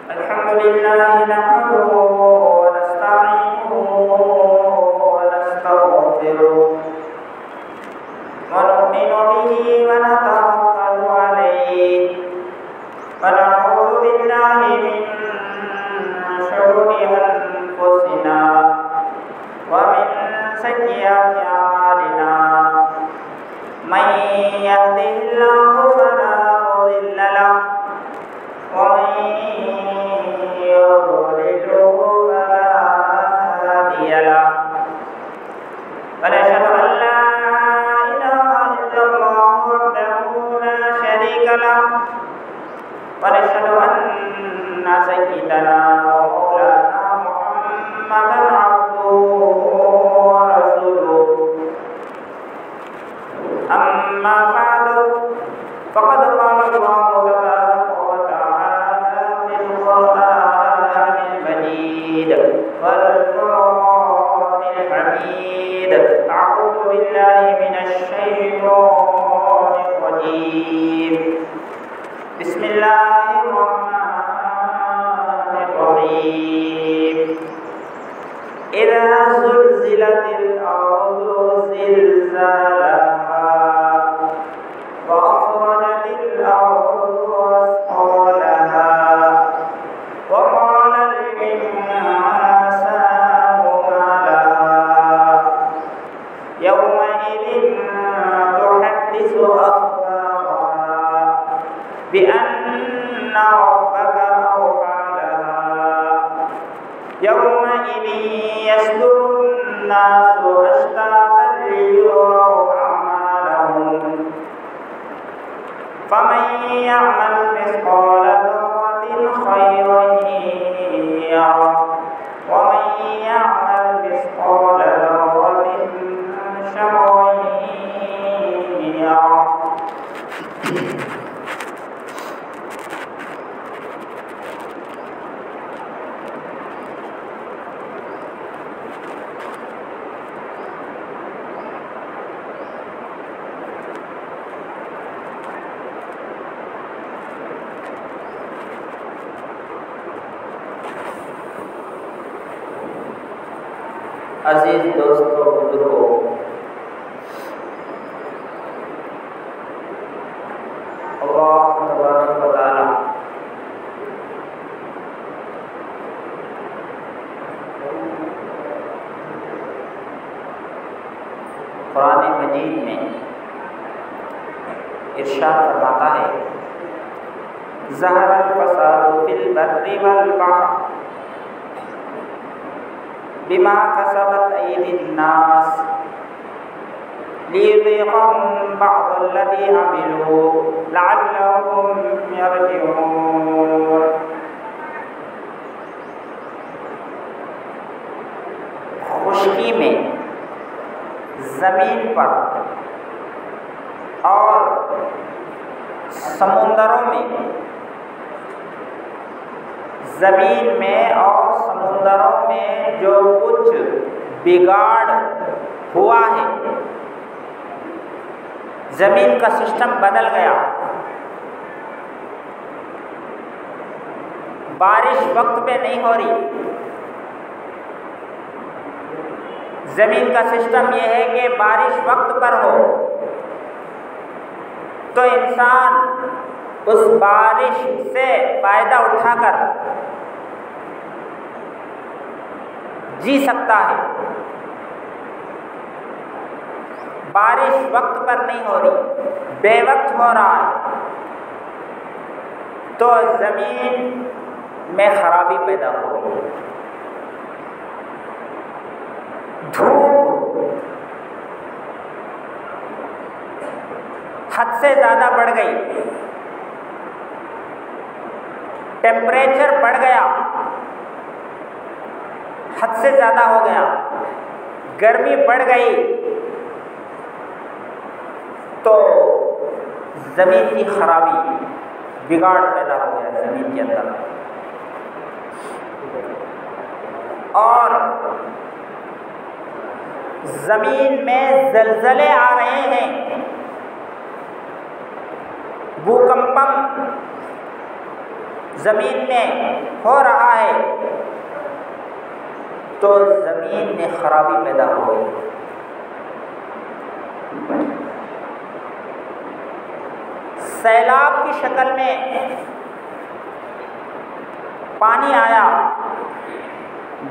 الحمد لله نحمده ونستعينه ونستغفره ونؤمن به ونتوكل عليه ونعوذ بالله من شرور أنفسنا ومن سيئات أعمالنا من يهده الله فلا مضل له ومن يضلله فلا هادي له ونشهد أن لا إله إلا الله وحده لا شريك له ونشهد أن سيدنا ومولانا محمدا عبده ورسوله أما بعد فقد قال الله تبارك وتعالى في القرآن المجيد والفرقان الحميد أعوذ بالله من الشيطان الرجيم بسم الله الرحمن الرحيم إذا زلزلت الأرض زلزالها وأخرجت الأرض أثقالها وقال الإنسان ما لها يومئذ تحدث أخبارها بأن ربك أوحى لها يومئذ يصدر الناس أشتاتا ليروا أعمالهم فمن يعمل مثقال ذرة خيرا يره ومن يعمل مثقال ذرة شرا يره. عزیز دوستو بزرگو، اللہ تبارک و تعالی قرآن مجید میں ارشاد فرماتا ہے ظہر الفساد فی البر والبحر بما کسبت ایدی الناس لیذیقہم بعض الذی عملوا لعلہم یرجعون. خشکی میں، زمین پر اور سمندروں میں، زمین میں اور سمندروں میں جو کچھ بگاڑ ہوا ہے، زمین کا سسٹم بدل گیا، بارش وقت پہ نہیں ہو رہی. زمین کا سسٹم یہ ہے کہ بارش وقت پر ہو تو انسان اس بارش سے فائدہ اٹھا کر جی سکتا ہے. بارش وقت پر نہیں ہو رہی، بے وقت ہو رہا ہے تو زمین میں خرابی پیدا ہو گئی. دھوپ حد سے زیادہ بڑھ گئی، ٹیمپریچر بڑھ گیا، حد سے زیادہ ہو گیا، گرمی بڑھ گئی تو زمین کی خرابی، بگاڑ پیدا ہو گیا زمین کے اندر. اور زمین میں زلزلے آ رہے ہیں، بھوکمپم زمین میں ہو رہا ہے تو زمین میں خرابی پیدا ہو گئی. سیلاب کی شکل میں پانی آیا،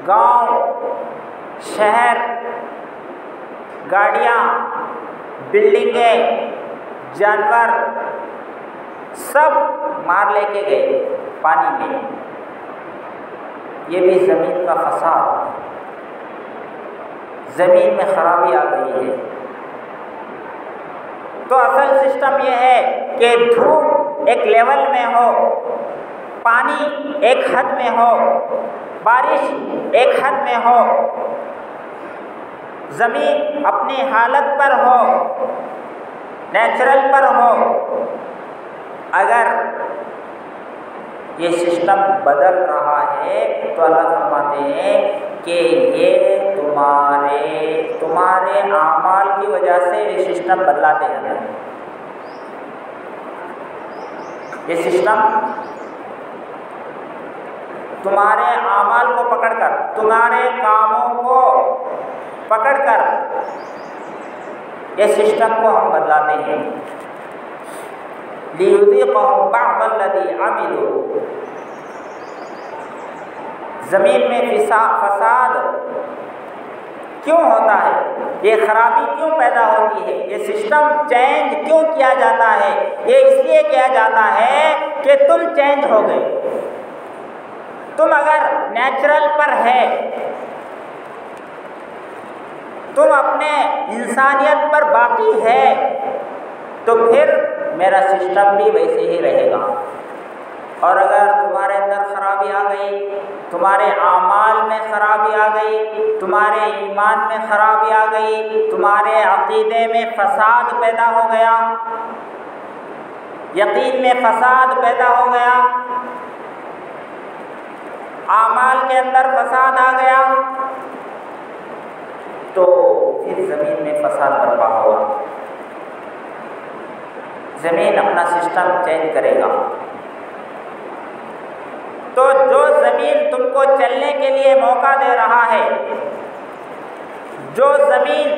گاؤں، شہر، گاڑیاں، بلڈنگیں، جانور سب مار لے کے گئے پانی میں. یہ بھی زمین کا فساد، زمین میں خرابی آ گئی ہے. تو اصل سسٹم یہ ہے کہ دھوپ ایک لیول میں ہو، پانی ایک حد میں ہو، بارش ایک حد میں ہو، زمین اپنی حالت پر ہو، نیچرل پر ہو. اگر یہ سسٹم بدل رہا ہے تو اللہ فرماتے ہیں کہ یہ تمہارے اعمال کی وجہ سے یہ سسٹم بدلاتے ہیں. یہ سسٹم تمہارے اعمال کو پکڑ کر، تمہارے کاموں کو پکڑ کر یہ سسٹم کو ہم بدلاتے ہیں. لِيُذِيقَهُمْ بَعْضَ الَّذِي عَمِلُوا. زمین میں فساد کیوں ہوتا ہے؟ یہ خرابی کیوں پیدا ہوتی ہے؟ یہ سسٹم چینج کیوں کیا جاتا ہے؟ یہ اس لیے کیا جاتا ہے کہ تم چینج ہو گئے. تم اگر نیچرل پر ہے، تم اپنے انسانیت پر باقی ہے، تو پھر میرا سسٹم بھی ویسے ہی رہے گا. اور اگر تمہارے اندر خرابی آ گئی، تمہارے اعمال میں خرابی آ گئی، تمہارے ایمان میں خرابی آ گئی، تمہارے عقیدے میں فساد پیدا ہو گیا، یقین میں فساد پیدا ہو گیا، اعمال کے اندر فساد آ گیا، تو پھر زمین میں فساد برپا ہوگا. زمین اپنا سسٹم چینج کرے گا. تو جو زمین تم کو چلنے کے لیے موقع دے رہا ہے، جو زمین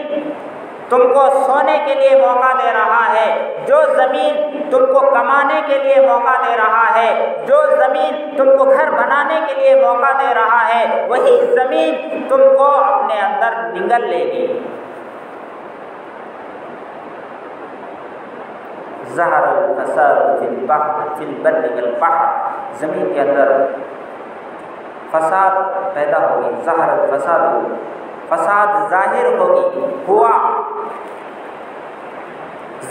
تم کو سونے کے لیے موقع دے رہا ہے، جو زمین تم کو کمانے کے لیے موقع دے رہا ہے، جو زمین تم کو گھر بنانے کے لیے موقع دے رہا ہے، وہی زمین تم کو اپنے اندر نگل لے گی. ظہر الفساد فی البر والبحر. زمین کے اندر فساد پیدا ہوگی. ظہر الفساد، فساد ظاہر ہوگی، ہوا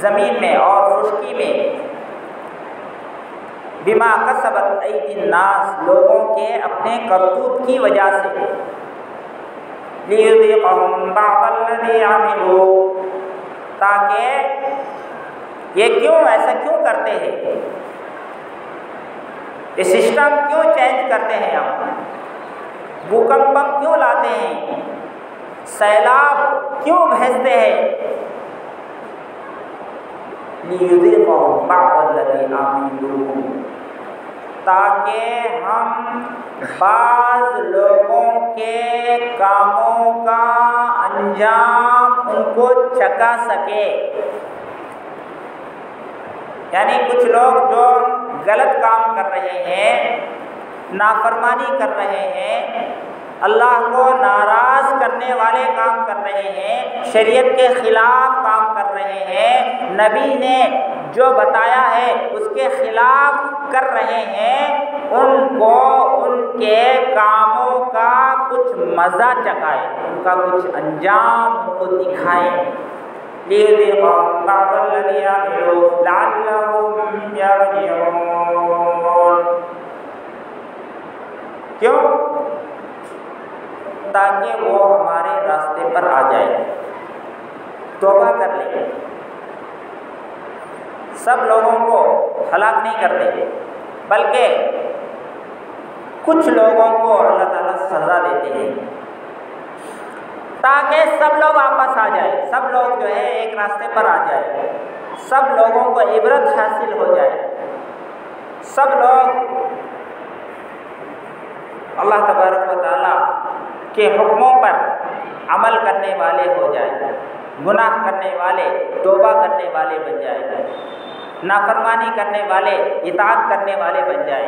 زمین میں اور خشکی میں. بما کسبت ایدی الناس، لوگوں کے اپنے کرتوت کی وجہ سے. لیذیقہم بعض الذی عملوا، تاکہ یہ کیوں ایسا کیوں کرتے ہیں؟ یہ سسٹم کیوں چینج کرتے ہیں؟ ہم بھوکمپ کیوں لاتے ہیں؟ سیلاب کیوں بھیجتے ہیں؟ لِيُذِيقَهُمْ بَعْضَ الَّذِي عَمِلُوا، تاکہ ہم بعض لوگوں کے کاموں کا انجام ان کو چکھا سکے. یعنی کچھ لوگ جو غلط کام کر رہے ہیں، نافرمانی کر رہے ہیں، اللہ کو ناراض کرنے والے کام کر رہے ہیں، شریعت کے خلاف کام کر رہے ہیں، نبی نے جو بتایا ہے اس کے خلاف کر رہے ہیں، ان کو ان کے کاموں کا کچھ مزہ چکھائے، ان کا کچھ انجام ان کو دکھائے. لِيُذِيقَهُمْ بَعْضَ الَّذِي عَمِلُوا لَعَلَّهُمْ يَرْجِعُونَ. کیوں؟ تاکہ وہ ہمارے راستے پر آ جائے، توبہ کر لیں. سب لوگوں کو ہلاک نہیں کرتے، بلکہ کچھ لوگوں کو اللہ تعالیٰ سزا دیتے ہیں تاکہ سب لوگ واپس آ جائے، سب لوگ جو ہے ایک راستے پر آ جائے، سب لوگوں کو عبرت حاصل ہو جائے، سب لوگ اللہ تبارک و تعالیٰ کے حکموں پر عمل کرنے والے ہو جائیں، گناہ کرنے والے توبہ کرنے والے بن جائیں، نافرمانی کرنے والے اطاعت کرنے والے بن جائیں،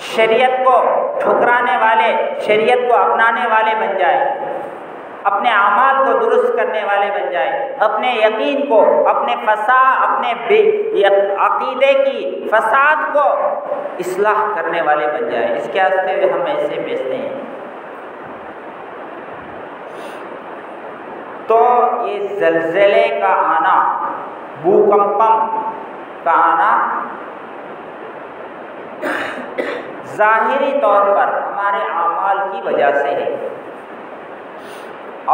شریعت کو ٹھکرانے والے شریعت کو اپنانے والے بن جائیں، اپنے اعمال کو درست کرنے والے بن جائیں، اپنے یقین کو، اپنے عقیدے کی فساد کو اصلاح کرنے والے بن جائیں۔ اس کے واسطے ہم ایسے بیچتے ہیں۔ تو یہ زلزلے کا آنا، بھوکمپم کا آنا ظاہری طور پر ہمارے اعمال کی وجہ سے ہے،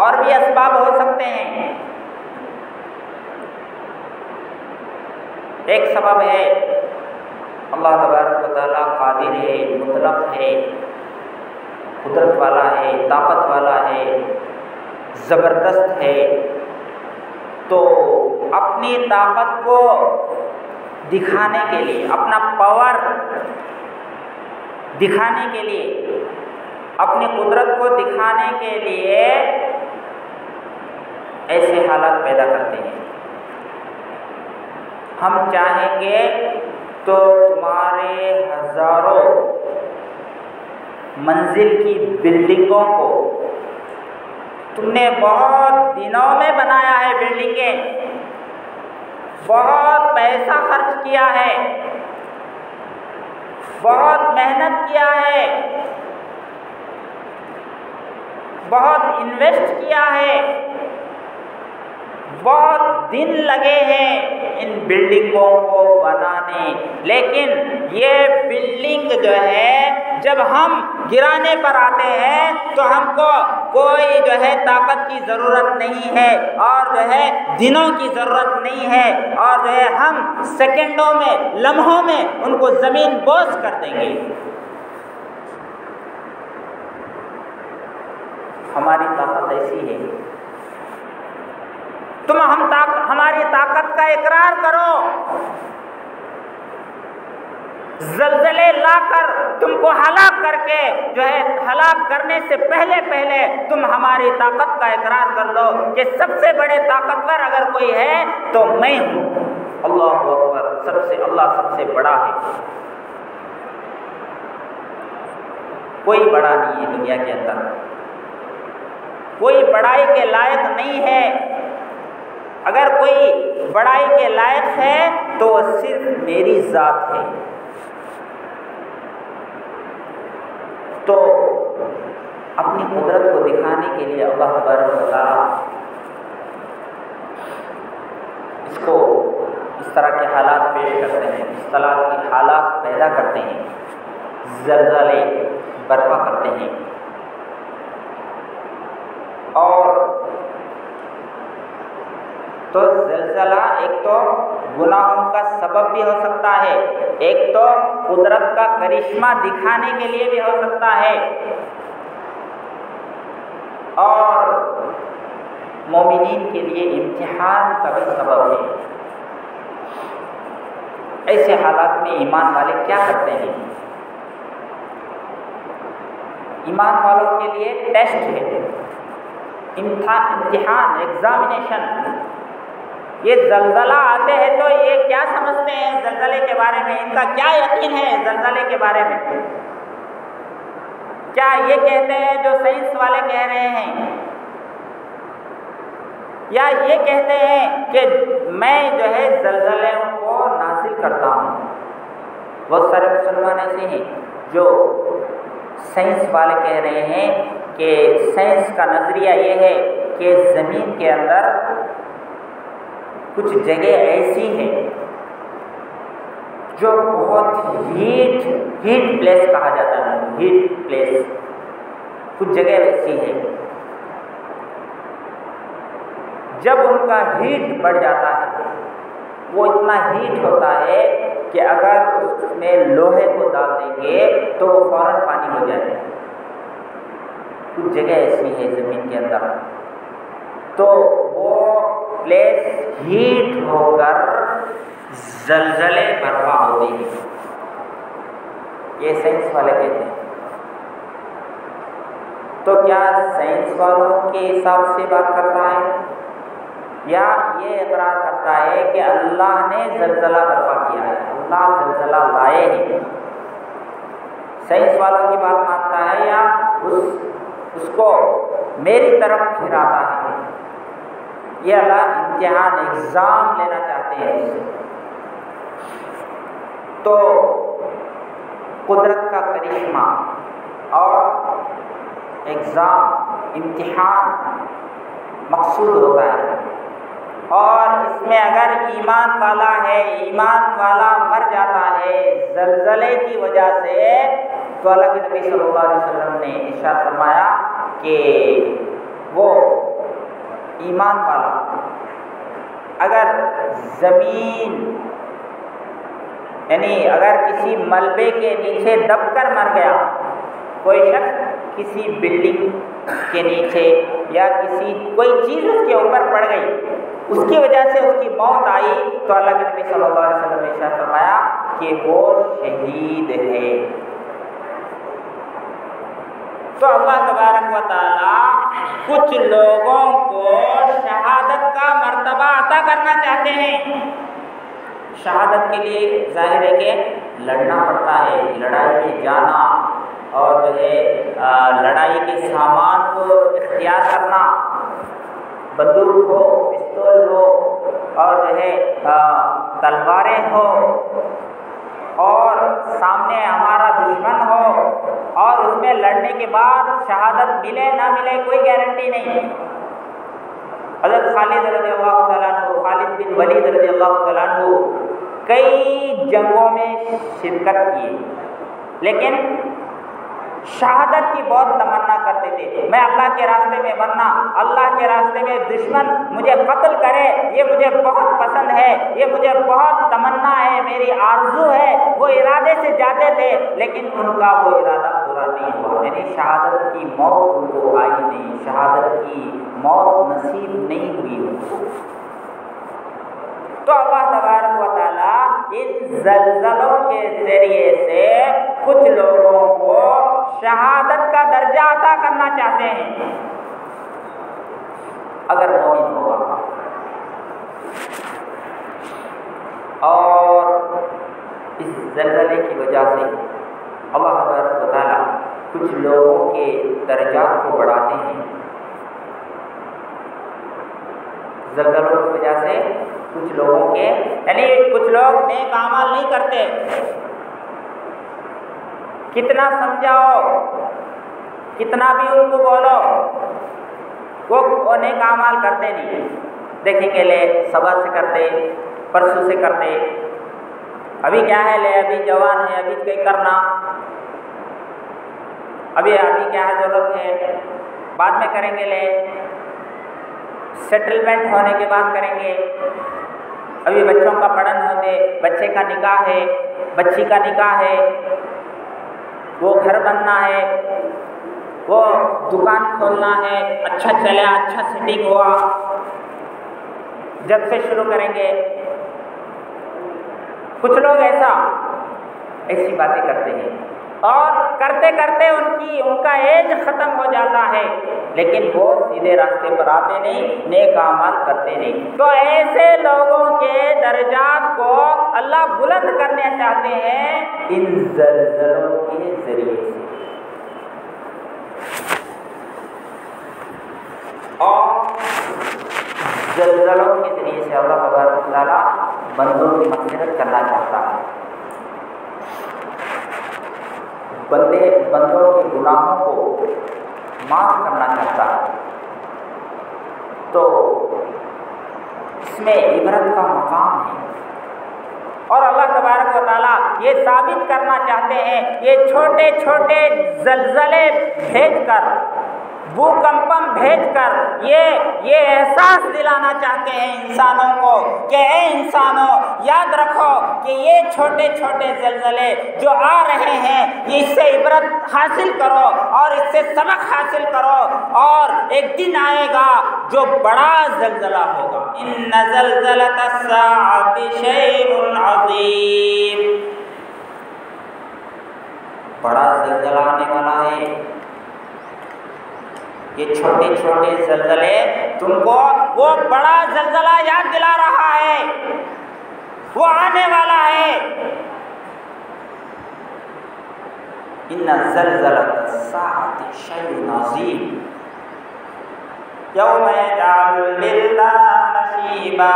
اور بھی اسباب ہو سکتے ہیں۔ ایک سبب ہے اللہ تبارک و تعالیٰ قادر ہے، مطلق ہے، قدرت والا ہے، طاقت والا ہے، زبردست ہے، تو اپنی طاقت کو دکھانے کے لیے، اپنا پاور دکھانے کے لیے، اپنی قدرت کو دکھانے کے لیے ایسے حالات پیدا کرتے ہیں۔ ہم چاہیں گے تو تمہارے ہزاروں منزل کی بلڈنگوں کو تم نے بہت دنوں میں بنایا ہے، بلڈنگیں بہت پیسہ خرچ کیا ہے، بہت محنت کیا ہے، بہت انویسٹ کیا ہے، بہت دن لگے ہیں ان بلڈنگوں کو بنانے، لیکن یہ بلڈنگ جو ہے جب ہم گرانے پر آتے ہیں تو ہم کو کوئی جو ہے طاقت کی ضرورت نہیں ہے، اور جو ہے دنوں کی ضرورت نہیں ہے، اور جو ہے ہم سیکنڈوں میں، لمحوں میں ان کو زمین بوس کر دیں گے۔ ہماری طاقت ایسی ہے، تم ہماری طاقت کا اقرار کرو، زلزلے لا کر تم کو ہلاک کر کے جو ہے ہلاک کرنے سے پہلے تم ہماری طاقت کا اقرار کر لو کہ سب سے بڑے طاقتور اگر کوئی ہے تو میں ہوں۔ اللہ اکبر، اللہ سب سے بڑا ہے، کوئی بڑا نہیں ہے دنیا کے اندر، کوئی بڑائی کے لائق نہیں ہے۔ اگر کوئی بڑائی کے لائق ہے تو وہ صرف میری ذات ہے۔ تو اپنی قدرت کو دکھانے کے لیے اللہ تبارک و تعالیٰ اس کو اس طرح کے حالات پیش کرتے ہیں، اس طرح کے حالات پیدا کرتے ہیں، زلزلے برپا کرتے ہیں، اور تو زلزلہ ایک تو گناہوں کا سبب بھی ہو سکتا ہے، ایک تو قدرت کا کرشمہ دکھانے کے لیے بھی ہو سکتا ہے، اور مومنین کے لیے امتحان کا بھی سبب ہے۔ ایسے حالات میں ایمان والے کیا کرتے ہیں؟ ایمان والوں کے لیے ٹیسٹ ہے، امتحان، ایگزامینیشن۔ یہ زلزلہ آتے ہیں تو یہ کیا سمجھتے ہیں زلزلے کے بارے میں، ان کا کیا یقین ہے زلزلے کے بارے میں؟ کیا یہ کہتے ہیں جو سائنس والے کہہ رہے ہیں، یا یہ کہتے ہیں کہ میں جو ہے زلزلے کو نازل کرتا ہوں؟ بہت سارے مسلمان ایسے ہیں جو سائنس والے کہہ رہے ہیں کہ سائنس کا نظریہ یہ ہے کہ زمین کے اندر کچھ جگہ ایسی ہیں جو بہت ہیٹ پلیس کہا جاتا ہے، ہیٹ پلیس، کچھ جگہ ایسی ہے جب ان کا ہیٹ بڑھ جاتا ہے، وہ اتنا ہیٹ ہوتا ہے کہ اگر اس میں لوہے کو ڈال دیں گے تو وہ فوراً پانی ہو جائے گا۔ کچھ جگہ ایسی ہے زمین کے اندر، تو وہ پلیس ہیٹ ہو کر زلزلے برپا ہوتے ہیں، یہ سائنس والے کہتے ہیں۔ تو کیا سائنس والوں کے حساب سے بات کرتا ہے یا یہ اقرار کرتا ہے کہ اللہ نے زلزلہ برپا کیا ہے، اللہ زلزلہ لائے ہیں؟ سائنس والوں کی بات مانتا ہے یا اس کو میری طرف پھراتا ہے؟ یہ اللہ امتحان ایگزام لینا چاہتے ہیں اس سے۔ تو قدرت کا کرشمہ اور ایگزام امتحان مقصود ہوتا ہے، اور اس میں اگر ایمان والا ہے، ایمان والا مر جاتا ہے زلزلے کی وجہ سے، تو اللہ کے نبی صلی اللہ علیہ وسلم نے ارشاد فرمایا کہ وہ ایمان والا اگر زمین یعنی اگر کسی ملبے کے نیچے دب کر مر گیا، کوئی شخص کسی بلڈنگ کے نیچے یا کوئی چیز اس کے اوپر پڑ گئی، اس کی وجہ سے اس کی موت آئی، تو اللہ کے نبی صلی اللہ علیہ وسلم نے ارشاد فرمایا کہ وہ شہید ہے۔ تو اللہ تبارک و تعالی کچھ لوگوں کو شہادت کا مرتبہ عطا کرنا چاہتے ہیں۔ شہادت کے لیے ظاہر ہے کہ لڑنا پڑتا ہے، لڑائی میں جانا اور جو ہے لڑائی کے سامان کو اختیار کرنا، بندوق ہو، پستول ہو اور جو ہے تلواریں ہو، اور سامنے ہمارا دشمن ہو اور اس میں لڑنے کے بعد شہادت ملے نہ ملے کوئی گارنٹی نہیں۔ حضرت خالد رضی اللہ تعالیٰ عنہ، خالد بن ولید رضی اللہ تعالیٰ عنہ کئی جنگوں میں شرکت کی، لیکن شہادت کی بہت تمنا کرتے تھے، میں اللہ کے راستے میں مرنا، اللہ کے راستے میں دشمن مجھے قتل کرے، یہ مجھے بہت پسند ہے، یہ مجھے بہت تمنا ہے، میری آرزو ہے۔ وہ ارادے سے جاتے تھے لیکن ان کا وہ ارادہ پورا نہیں ہوا، یعنی شہادت کی موت ان کو آئی نہیں، شہادت کی موت نصیب نہیں ہوئی ان کو۔ تو اللہ تبارک و تعالیٰ ان زلزلوں کے ذریعے سے کچھ لوگوں کو شہادت کا درجہ عطا کرنا چاہتے ہیں اگر مومن ہوگا، اور اس زلزلے کی وجہ سے اللہ تبارک و تعالیٰ کچھ لوگوں کے درجات کو بڑھاتے ہیں۔ زلزلوں کی وجہ سے کچھ لوگوں کے یعنی کچھ لوگ نیک اعمال نہیں کرتے، کتنا سمجھاؤ، کتنا بھی ان کو بولو، وہ نیک اعمال کرتے نہیں۔ دیکھیں کہ لے صبح سے کرتے، پرسوں سے کرتے، ابھی کیا ہے لے ابھی جوان ہے، ابھی کہیں کرنا، ابھی کیا ہے ضرورت ہے، بعد میں کریں گے، لے سیٹلمنٹ ہونے کے بعد کریں گے، ابھی بچوں کا پڑھن ہوتے، بچے کا نکاح ہے، بچی کا نکاح ہے، وہ گھر بننا ہے، وہ دکان کھولنا ہے، اچھا چلا، اچھا سیٹنگ ہوا، جب سے شروع کریں گے۔ کچھ لوگ ایسی باتیں کرتے ہیں اور کرتے کرتے ان کا ایج ختم ہو جاتا ہے، لیکن وہ سیدھے راستے پر آتے نہیں، نیک اعمال کرتے نہیں۔ تو ایسے لوگوں کے درجات کو اللہ بلند کرنے چاہتے ہیں ان زلزلوں کے ذریعے سے، اور زلزلوں کے ذریعے سے اللہ تبارک و تعالیٰ بندوں کی مغفرت کرنا چاہتا ہے، بندوں کے گناہوں کو معاف کرنا چاہتا ہے۔ تو اس میں عبرت کا مقام ہے، اور اللہ تبارک و تعالیٰ یہ ثابت کرنا چاہتے ہیں، یہ چھوٹے چھوٹے زلزلے بھیج کر، بھوکمپم بھیج کر یہ احساس دلانا چاہتے ہیں انسانوں کو کہ اے انسانوں، یاد رکھو کہ یہ چھوٹے چھوٹے زلزلے جو آ رہے ہیں، اس سے عبرت حاصل کرو اور اس سے سبق حاصل کرو، اور ایک دن آئے گا جو بڑا زلزلہ ہوگا۔ ان زلزلۃ الساعۃ شیء عظیم، بڑا زلزلہ آنے والا ہے، یہ چھوٹے چھوٹے زلزلے تم کو وہ بڑا زلزلہ یاد دلا رہا ہے، وہ آنے والا ہے۔ ان زلزلۃ الساعۃ شیء عظیم یوم یجعل الولدان شیبا۔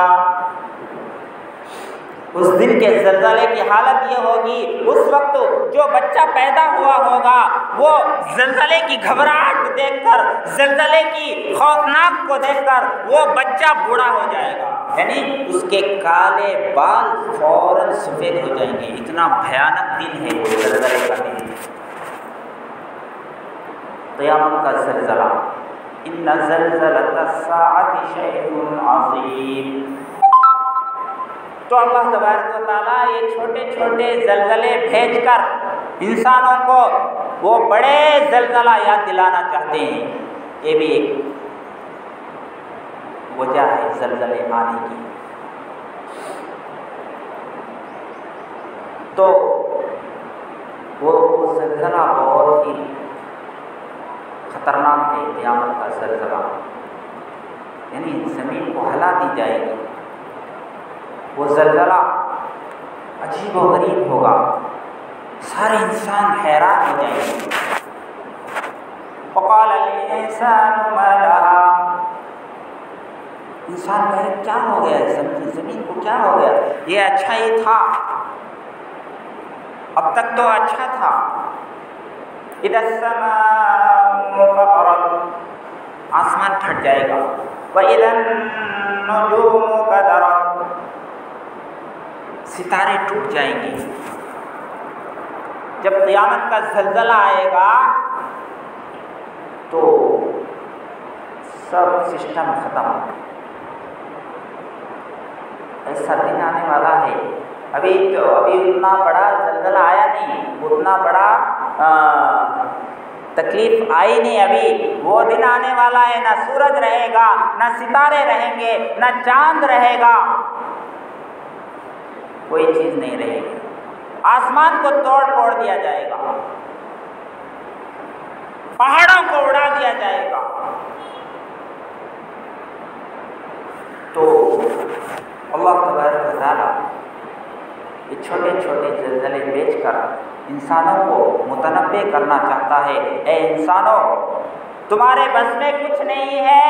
اس دن کے زلزلے کی حالت یہ ہوگی، اس وقت جو بچہ پیدا ہوا ہوگا وہ زلزلے کی گھبراہٹ دیکھ کر، زلزلے کی خوفناک کو دیکھ کر وہ بچہ بوڑھا ہو جائے گا، یعنی اس کے کالے بال فوراً سفید ہو جائیں گے۔ اتنا بھیانک دن ہے وہ زلزلے کا دن، قیامت کا زلزلہ۔ ان زلزلۃ الساعۃ شیء عظیم۔ تو اللہ تبارک و تعالیٰ یہ چھوٹے چھوٹے زلزلے بھیج کر انسانوں کو وہ بڑے زلزلہ یاد دلانا چاہتے ہیں۔ یہ بھی ایک وجہ ہے زلزلے آنے کی۔ تو وہ زلزلہ بہت ہی خطرناک ہے، قیامت کا زلزلہ، یعنی زمین کو ہلا دی جائے گی۔ وہ زلزلہ عجیب و غریب ہوگا، سارے انسان حیران ہو جائیں گے۔ وقال الانسان ما لها، انسان کہے کیا ہو گیا، زمین کو کیا ہو گیا، یہ اچھا ہی تھا، اب تک تو اچھا تھا۔ اذا السماء فطرت، آسمان پھٹ جائے گا۔ واذا النجوم كدرت، ستارے ٹوٹ جائیں گے۔ جب قیامت کا زلزلہ آئے گا تو سب سسٹم ختم، ایسا دن آنے والا ہے۔ ابھی اتنا بڑا زلزلہ آیا نہیں، اتنا بڑا تکلیف آئی نہیں ابھی، وہ دن آنے والا ہے، نہ سورج رہے گا، نہ ستارے رہیں گے، نہ چاند رہے گا، کوئی چیز نہیں رہے گی، آسمان کو توڑ پھوڑ دیا جائے گا، پہاڑوں کو اڑا دیا جائے گا۔ تو اللہ تبارک و تعالیٰ یہ چھوٹے چھوٹے زلزلے بھیج کر انسانوں کو متنبع کرنا چاہتا ہے، اے انسانوں تمہارے بس میں کچھ نہیں ہے،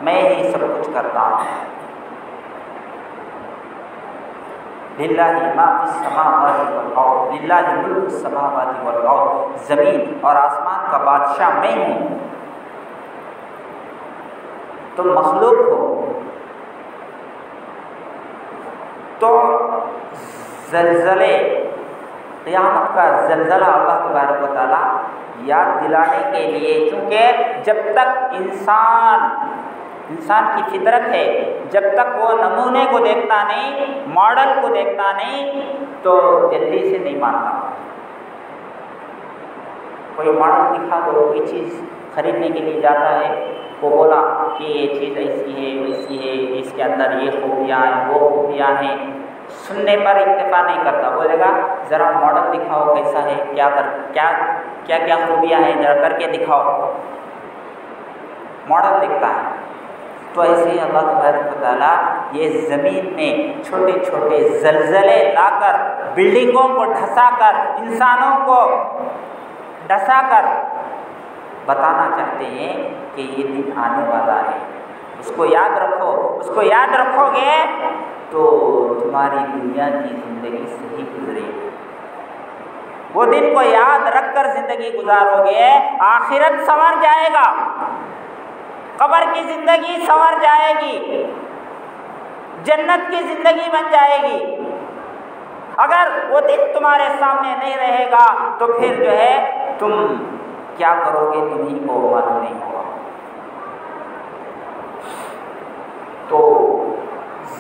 میں ہی سب کچھ کرتا ہوں۔ للہ ما فی السماوات والارض، للہ ملک السماوات والارض، زمین اور آسمان کا بادشاہ میں ہوں، تم مخلوق ہو۔ تو زلزلے، قیامت کا زلزلہ اللہ تبارک و تعالیٰ یاد دلانے کے لیے، کیونکہ جب تک انسان کی فطرت ہے، جب تک وہ نمونے کو دیکھتا نہیں، ماڈل کو دیکھتا نہیں، تو جلدی سے نہیں مانتا۔ کوئی ماڈل دکھا تو کوئی چیز خریدنے کے لیے جاتا ہے، وہ بولا کہ یہ چیز ایسی ہے ویسی ہے، اس کے اندر یہ خوبیاں ہیں وہ خوبیاں ہیں، سننے پر اکتفا نہیں کرتا، بولے گا ذرا ماڈل دکھاؤ کیسا ہے، کیا خوبیاں ہیں ذرا کر کے دکھاؤ، ماڈل دیکھتا ہے۔ تو ایسے ہی اللہ تبارک و تعالیٰ یہ زمین میں چھوٹے چھوٹے زلزلے لا کر، بلڈنگوں کو ڈھسا کر، انسانوں کو ڈھسا کر بتانا چاہتے ہیں کہ یہ دن آنے والا ہے، اس کو یاد رکھو، اس کو یاد رکھو گے تو تمہاری دنیا کی زندگی صحیح گزرے گی۔ وہ دن کو یاد رکھ کر زندگی گزارو گے، آخرت سنور جائے گا، قبر کی زندگی سنور جائے گی، جنت کی زندگی بن جائے گی۔ اگر وہ دن تمہارے سامنے نہیں رہے گا تو پھر جو ہے تم کیا کرو گے تمہیں کو معلوم نہیں ہوگا۔ تو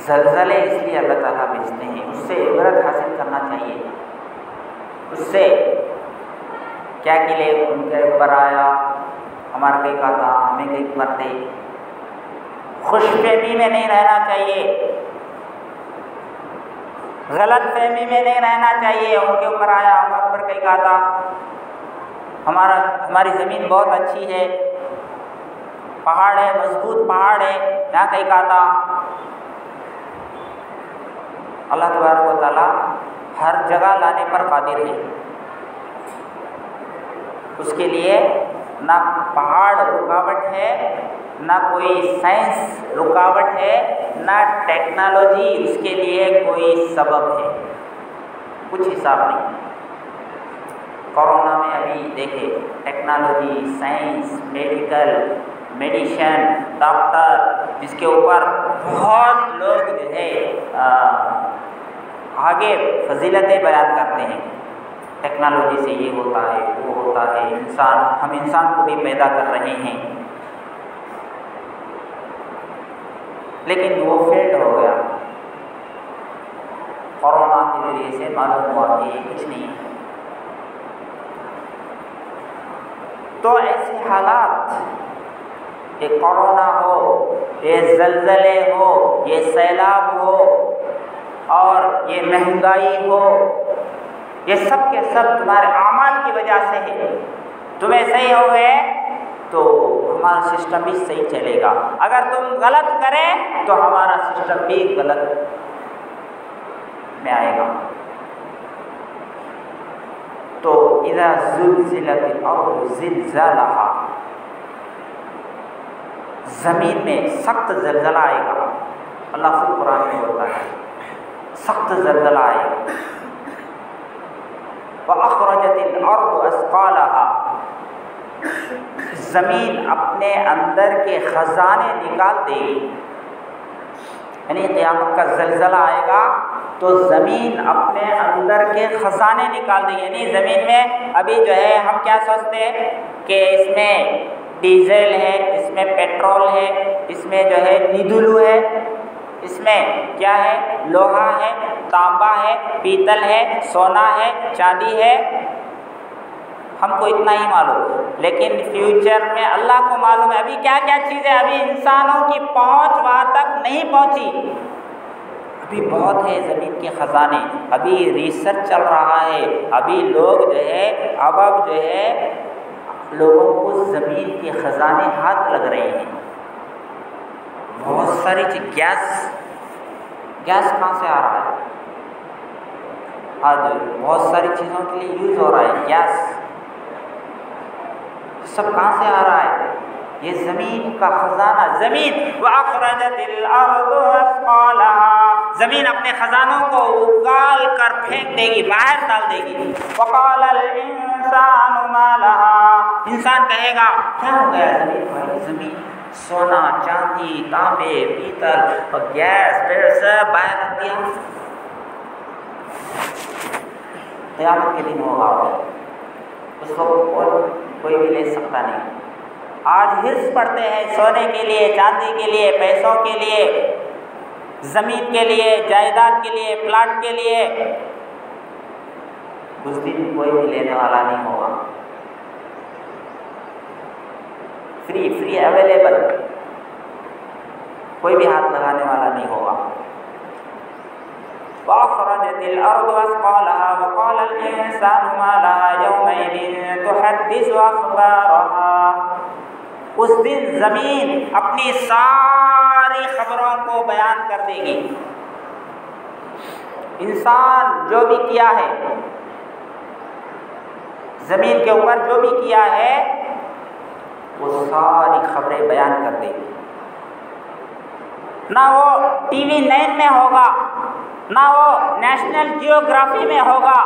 زلزلے اس لیے اللہ تعالیٰ بھیجتے ہیں، اس سے عبرت حاصل کرنا چاہیے، اس سے کیا کہ لے ان کے اوپر آیا، ہمارے کہیں کا تھا، ہمیں کہیں مرتے، خوش فہمی میں نہیں رہنا چاہیے۔ غلط فہمی میں نہیں رہنا چاہیے. ان کے اوپر آیا عمر پر کہیں کہا تھا ہماری زمین بہت اچھی ہے، پہاڑ ہے، مضبوط پہاڑ ہے، یہاں کہیں کہا تھا. اللہ تبارک و تعالیٰ ہر جگہ لانے پر قادر ہے. اس کے لیے نہ پہاڑ رکاوٹ ہے، نہ کوئی سائنس رکاوٹ ہے، نہ ٹیکنالوجی اس کے لیے کوئی سبب ہے. کچھ حساب نہیں. کورونا میں ابھی دیکھیں ٹیکنالوجی، سائنس، میڈیشن، ڈاکٹر، جس کے اوپر بہت لوگ جو ہے آگے فضیلتیں بیان کرتے ہیں. ٹیکنالوجی سے یہ ہوتا ہے، وہ ہوتا ہے، ہم انسان کو بھی پیدا کر رہے ہیں. لیکن وہ فیلڈ ہو گیا. کورونا کے ذریعے سے معلوم ہوا کہ یہ کچھ نہیں ہے. تو ایسے حالات، یہ کورونا ہو، یہ زلزلے ہو، یہ سیلاب ہو، اور یہ مہنگائی ہو، یہ سب کے سب تمہارے اعمال کی وجہ سے ہے. تمہیں صحیح ہو گئے تو ہمارا سسٹم بھی صحیح چلے گا. اگر تم غلط کریں تو ہمارا سسٹم بھی غلط میں آئے گا. تو اذا زلزلت الارض زلزالها، زمین میں سخت زلزلہ آئے گا. اللہ خود قرآن میں بولتا ہے سخت زلزلہ آئے گا. وَأَخْرَجَتِ الْأَرْضُ أَثْقَالَهَا، زمین اپنے اندر کے خزانے نکال دے گی. یعنی قیامت کا زلزلہ آئے گا تو زمین اپنے اندر کے خزانے نکال دے گی. یعنی زمین میں ابھی جو ہے ہم کیا سوچتے ہیں کہ اس میں ڈیزل ہے، اس میں پیٹرول ہے، اس میں جو ہے نیدلو ہے، اس میں کیا ہے، لوہا ہے، تانبا ہے، پیتل ہے، سونا ہے، چاندی ہے. ہم کو اتنا ہی معلوم، لیکن فیوچر میں اللہ کو معلوم ہے ابھی کیا کیا چیزیں ابھی انسانوں کی پہنچ وہاں تک نہیں پہنچی. ابھی بہت ہے زمین کے خزانے، ابھی ریسرچ چل رہا ہے. ابھی لوگ جو ہے اب جو ہے لوگوں کو زمین کے خزانے ہاتھ لگ رہے ہیں. بہت ساری گیس کہاں سے آ رہا ہے؟ آج بہت ساری چیزوں کے لیے یوز ہو رہا ہے گیس. سب کہاں سے آ رہا ہے؟ یہ زمین کا خزانہ. زمین وَأَخْرَجَتِ الْأَرْضُ أَثْقَالَهَا، زمین اپنے خزانوں کو اگال کر پھینک دے گی، باہر ڈال دے گی. وَقَالَ الْإِنسَانُ مَا لَهَا، انسان کہے گا کیا ہو گیا زمین؟ زمین سونا، چاندی، تانبے، پیتل اور گیس پھر سب باہر رکھ دیا. قیامت کے دن ہوگا، اس کو کوئی بھی لے سکتا نہیں. آج حرص پڑتے ہیں سونے کے لیے، چاندی کے لیے، پیسوں کے لیے، زمین کے لیے، جائیداد کے لیے، پلاٹ کے لیے. اس دن کوئی بھی لینے والا نہیں ہوگا. فری اویلیبل، کوئی بھی ہاتھ لگانے والا نہیں ہوگا. وَأَخْرَجَتِ الْأَرْضُ أَثْقَالَهَا وَقَالَ الْإِنسَانُ مَا لَهَا يَوْمَئِذٍ تُحَدِّثُ أَخْبَارَهَا، اس دن زمین اپنی ساری خبروں کو بیان کر دے گی. انسان جو بھی کیا ہے، زمین کے اوپر جو بھی کیا ہے، وہ ساری خبریں بیان کر دے گی. نہ وہ ٹی وی 9 میں ہوگا، نہ وہ نیشنل جیوگرافی میں ہوگا،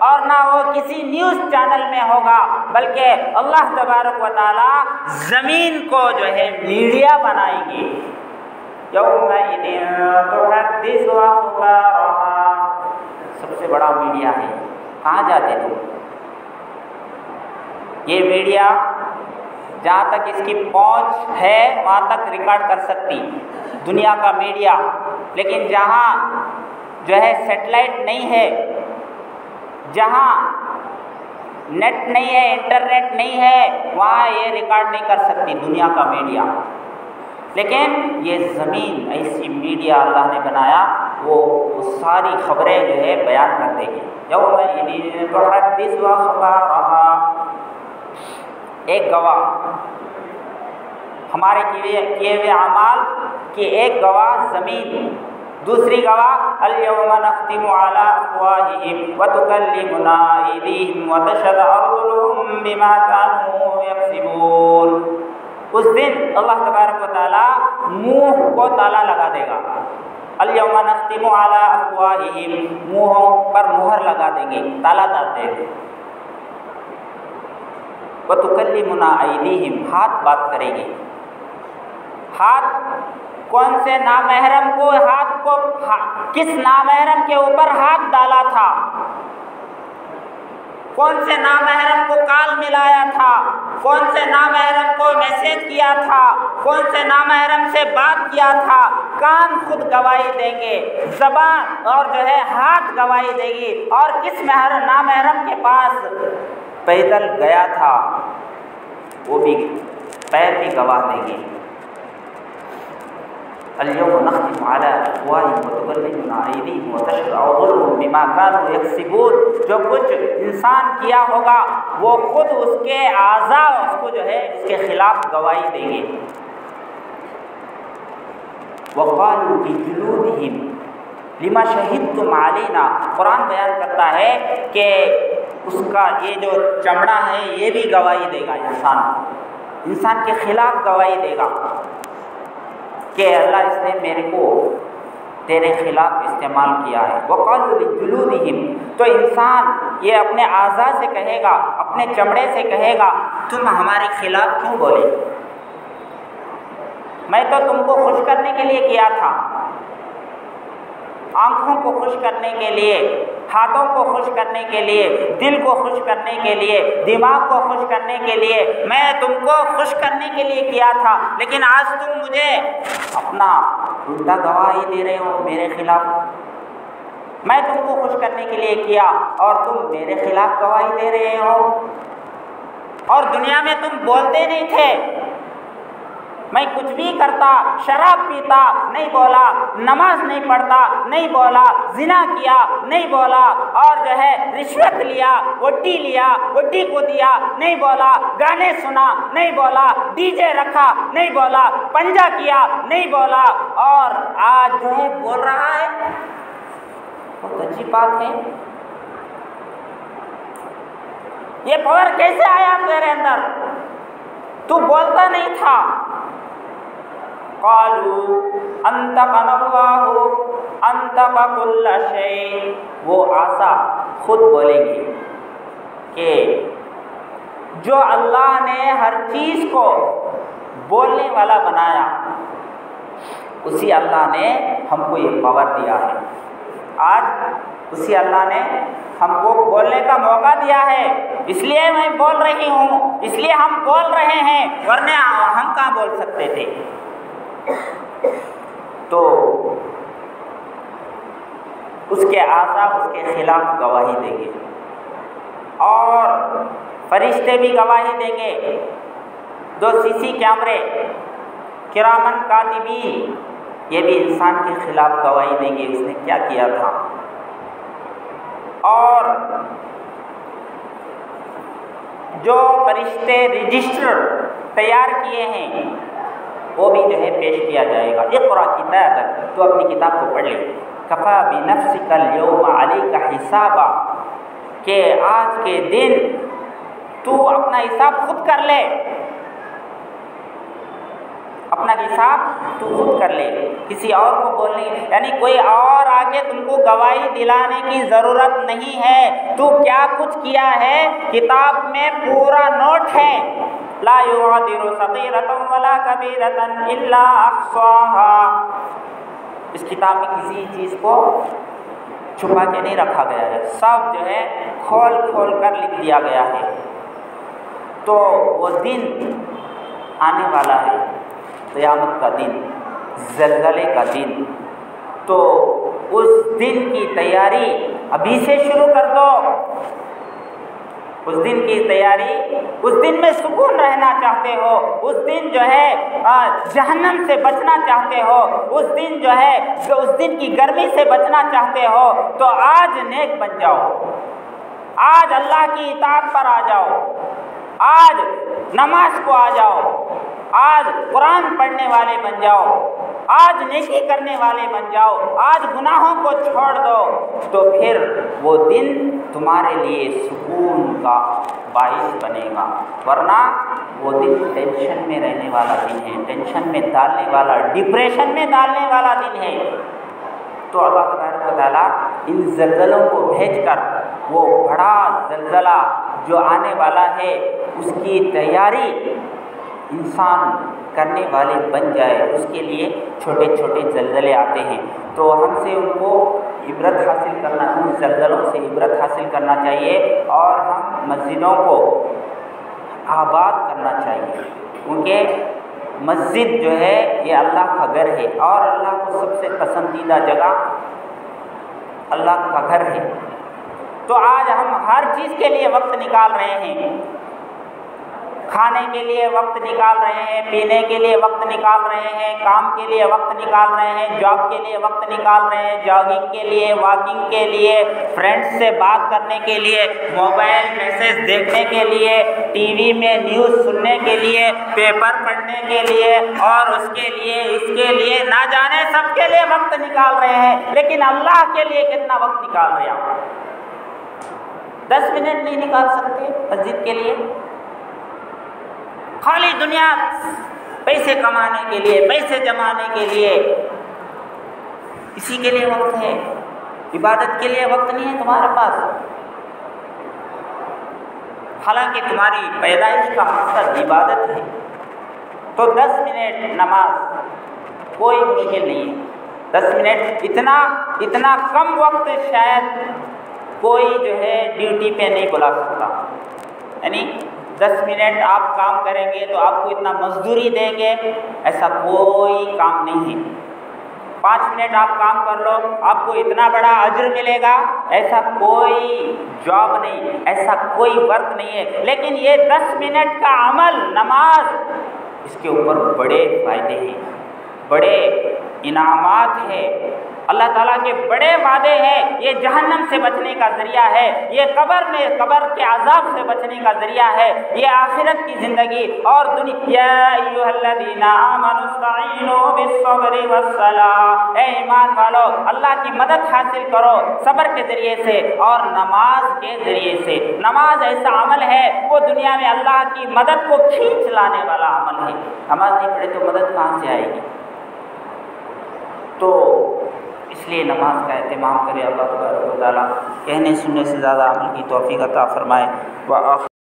اور نہ وہ کسی نیوز چینل میں ہوگا، بلکہ اللہ تبارک و تعالیٰ زمین کو جو ہے میڈیا بنائے گی. یومئذ تحدث اخبارها، سب سے بڑا میڈیا ہے. کہاں جاتے تم؟ یہ میڈیا جہاں تک اس کی پہنچ ہے وہاں تک ریکارڈ کر سکتی دنیا کا میڈیا. لیکن جہاں جو ہے سیٹلائٹ نہیں ہے، جہاں نیٹ نہیں ہے، انٹرنیٹ نہیں ہے، وہاں یہ ریکارڈ نہیں کر سکتی دنیا کا میڈیا. لیکن یہ زمین ایسی میڈیا اللہ نے بنایا، وہ ساری خبریں جو ہے بیان کر دے گی۔ یومئذ تحدث اخبارها، ایک گواہ ہمارے کیے ہوئے اعمال کی ایک گواہ زمین، دوسری گواہ الیوم نختم علی افواہہم وتکلمنا ایدیہم وتشہد ارجلہم بما کانوا یکسبون۔ اس دن اللہ تبارک و تعالی منہ کو تالا لگا دے گا۔ الیوم نختم علی افواہہم، منہوں پر مہر لگا دیں گے، تالا ڈال دیں گے۔ وتکلمنا ایدیہم، ہاتھ بات کرے گی۔ ہاتھ کون سے نامحرم کو کس نامحرم کے اوپر ہاتھ ڈالا تھا، کون سے نامحرم کو کال ملایا تھا، کون سے نامحرم کو میسج کیا تھا، کون سے نامحرم سے بات کیا تھا، کان خود گواہی دیں گے، زبان اور جو ہے ہاتھ گواہی دے گی، اور کس نامحرم کے پاس پیدل گیا تھا وہ بھی پیر بھی گواہ دیں گے۔ الیوم نختم علی افواہہم وتکلمنا ایدیہم وتشہد ارجلہم بما کانوا یکسبون، جو کچھ انسان کیا ہوگا وہ خود اس کے اعضاء اس کو جو ہے اس کے خلاف گواہی دیں گے۔ وقالوا لجلودہم لما شہدتم علینا، قرآن بیان کرتا ہے کہ اس کا یہ جو چمڑا ہے یہ بھی گواہی دے گا، انسان کے خلاف گواہی دے گا کہ اللہ اس نے میرے کو تیرے خلاف استعمال کیا ہے۔ وقالوا لجلودہم، تو انسان یہ اپنے اعضاء سے کہے گا، اپنے چمڑے سے کہے گا تم ہمارے خلاف کیوں بولے، میں تو تم کو خوش کرنے کے لیے کیا تھا، آنکھوں کو خوش کرنے کے لیے، ہاتھوں کو خوش کرنے کے لیے، دل کو خوش کرنے کے لیے، دماغ کو خوش کرنے کے لیے، میں تم کو خوش کرنے کے لیے کیا تھا، لیکن آج تم مجھے اپنا الٹا گواہی دے رہے ہو میرے خلاف۔ میں تم کو خوش کرنے کے لیے کیا اور تم میرے خلاف گواہی دے رہے ہو، اور دنیا میں تم بولتے نہیں تھے، میں کچھ بھی کرتا، شراب پیتا نہیں بولا، نماز نہیں پڑھتا نہیں بولا، زنا کیا نہیں بولا، اور جو ہے رشوت لیا، وڈی کو دیا نہیں بولا، گانے سنا نہیں بولا، ڈی جے رکھا نہیں بولا، پنجا کیا نہیں بولا، اور آج جو ہے بول رہا ہے۔ بہت عجیب بات ہے، یہ پاور کیسے آیا تیرے اندر، تو بولتا نہیں تھا۔ قالوا انطقنا اللہ انطق کل شیء، وہ آسا خود بولیں گے کہ جو اللہ نے ہر چیز کو بولنے والا بنایا اسی اللہ نے ہم کو یہ پاور دیا ہے، آج اسی اللہ نے ہم کو بولنے کا موقع دیا ہے، اس لیے میں بول رہی ہوں، اس لیے ہم بول رہے ہیں، ورنہ ہم کہاں بول سکتے تھے۔ تو اس کے اعضاء اس کے خلاف گواہی دیں گے، اور فرشتے بھی گواہی دیں گے، دو CC کیمرے کرامن کاتبین یہ بھی انسان کے خلاف گواہی دیں گے اس نے کیا کیا تھا، اور جو فرشتے رجسٹر تیار کیے ہیں وہ بھی جو ہے پیش کیا جائے گا۔ اقرأ کتابک، تو اپنی کتاب کو پڑھ لے، کفا بنفسک اليوم علیک حسابا، کہ آج کے دن تو اپنا حساب خود کر لے، اپنا حساب تو خود کر لے، کسی اور کو بولنے، یعنی کوئی اور آگے تم کو گواہی دلانے کی ضرورت نہیں ہے، تو کیا کچھ کیا ہے کتاب میں پورا نوٹ ہے۔ لا یغادر صغیرۃ ولا کبیرۃ الا احصاها، اس کتاب میں کسی چیز کو چھپا کے نہیں رکھا گیا ہے، سب جو ہے کھول کھول کر لکھ دیا گیا ہے۔ تو وہ دن آنے والا ہے، قیامت کا دن، زلزلے کا دن، تو اس دن کی تیاری ابھی سے شروع کر دو۔ اس دن کی تیاری، اس دن میں سکون رہنا چاہتے ہو، اس دن جو ہے جہنم سے بچنا چاہتے ہو، اس دن جو ہے اس دن کی گرمی سے بچنا چاہتے ہو، تو آج نیک بن جاؤ، آج اللہ کی اطاعت پر آ جاؤ، آج نماز کو آ جاؤ، آج قرآن پڑھنے والے بن جاؤ، آج نیکی کرنے والے بن جاؤ، آج گناہوں کو چھوڑ دو، تو پھر وہ دن تمہارے لیے سکون کا باعث بنے گا۔ ورنہ وہ دن ٹینشن میں رہنے والا دن ہے، ٹینشن میں ڈالنے والا، ڈپریشن میں ڈالنے والا دن ہے۔ تو اللہ تبارک و تعالیٰ ان زلزلوں کو بھیج کر وہ بڑا زلزلہ جو آنے والا ہے اس کی تیاری انسان کرنے والے بن جائے، اس کے لیے چھوٹے چھوٹے زلزلے آتے ہیں، تو ہم سے ان کو عبرت حاصل کرنا، ان زلزلوں سے عبرت حاصل کرنا چاہیے، اور ہم مسجدوں کو آباد کرنا چاہیے، کیونکہ مسجد جو ہے یہ اللہ کا گھر ہے، اور اللہ کو سب سے پسندیدہ جگہ اللہ کا گھر ہے۔ تو آج ہم ہر چیز کے لیے وقت نکال رہے ہیں، کھانے کے لیے وقت نکال رہے ہیں، پینے کے لیے وقت نکال رہے ہیں، کام کے لیے وقت نکال رہے ہیں، جاب کے لیے وقت نکال رہے ہیں، جاگنگ کے لیے، واکنگ کے لیے، فرینڈس سے بات کرنے کے لیے، موبائل میسج دیکھنے کے لیے، ٹی وی میں نیوز سننے کے لیے، پیپر پڑھنے کے لیے، اور اس کے لیے نہ جانے سب کے لیے وقت نکال رہے ہیں، لیکن اللہ کے لیے کتنا وقت نکال رہے ہیں؟ 10 منٹ نہیں نکال سکتے مسجد کے لیے؟ خالی دنیا پیسے کمانے کے لیے، پیسے جمانے کے لیے، اسی کے لیے وقت ہے، عبادت کے لیے وقت نہیں ہے تمہارے پاس۔ حالانکہ تمہاری پیدائش کا مقصد عبادت ہے، تو 10 منٹ نماز کوئی مشکل نہیں ہے۔ 10 منٹ اتنا کم وقت شاید کوئی جو ہے ڈیوٹی پہ نہیں بلا سکتا، یعنی 10 منٹ آپ کام کریں گے تو آپ کو اتنا مزدوری دیں گے، ایسا کوئی کام نہیں ہے۔ 5 منٹ آپ کام کر لو، آپ کو اتنا بڑا اجر ملے گا، ایسا کوئی جاب نہیں، ایسا کوئی ورک نہیں ہے۔ لیکن یہ 10 منٹ کا عمل نماز، اس کے اوپر بڑے فائدے ہیں، بڑے انعامات ہیں، اللہ تعالیٰ کے بڑے وعدے ہیں۔ یہ جہنم سے بچنے کا ذریعہ ہے، یہ قبر کے عذاب سے بچنے کا ذریعہ ہے، یہ آخرت کی زندگی اور دنیا۔ یا ایھا الذین آمنوا استعینوا بالصبر والصلاۃ، اے ایمان والو اللہ کی مدد حاصل کرو صبر کے ذریعے سے اور نماز کے ذریعے سے۔ نماز ایسا عمل ہے وہ دنیا میں اللہ کی مدد کو کھینچ لانے والا عمل ہے۔ نماز نہیں پڑھے تو مدد کہاں سے آئے گی؟ تو اس لیے نماز کا اہتمام کرے۔ اللہ تبارک و تعالیٰ کہنے سننے سے زیادہ عمل کی توفیق عطا فرمائے۔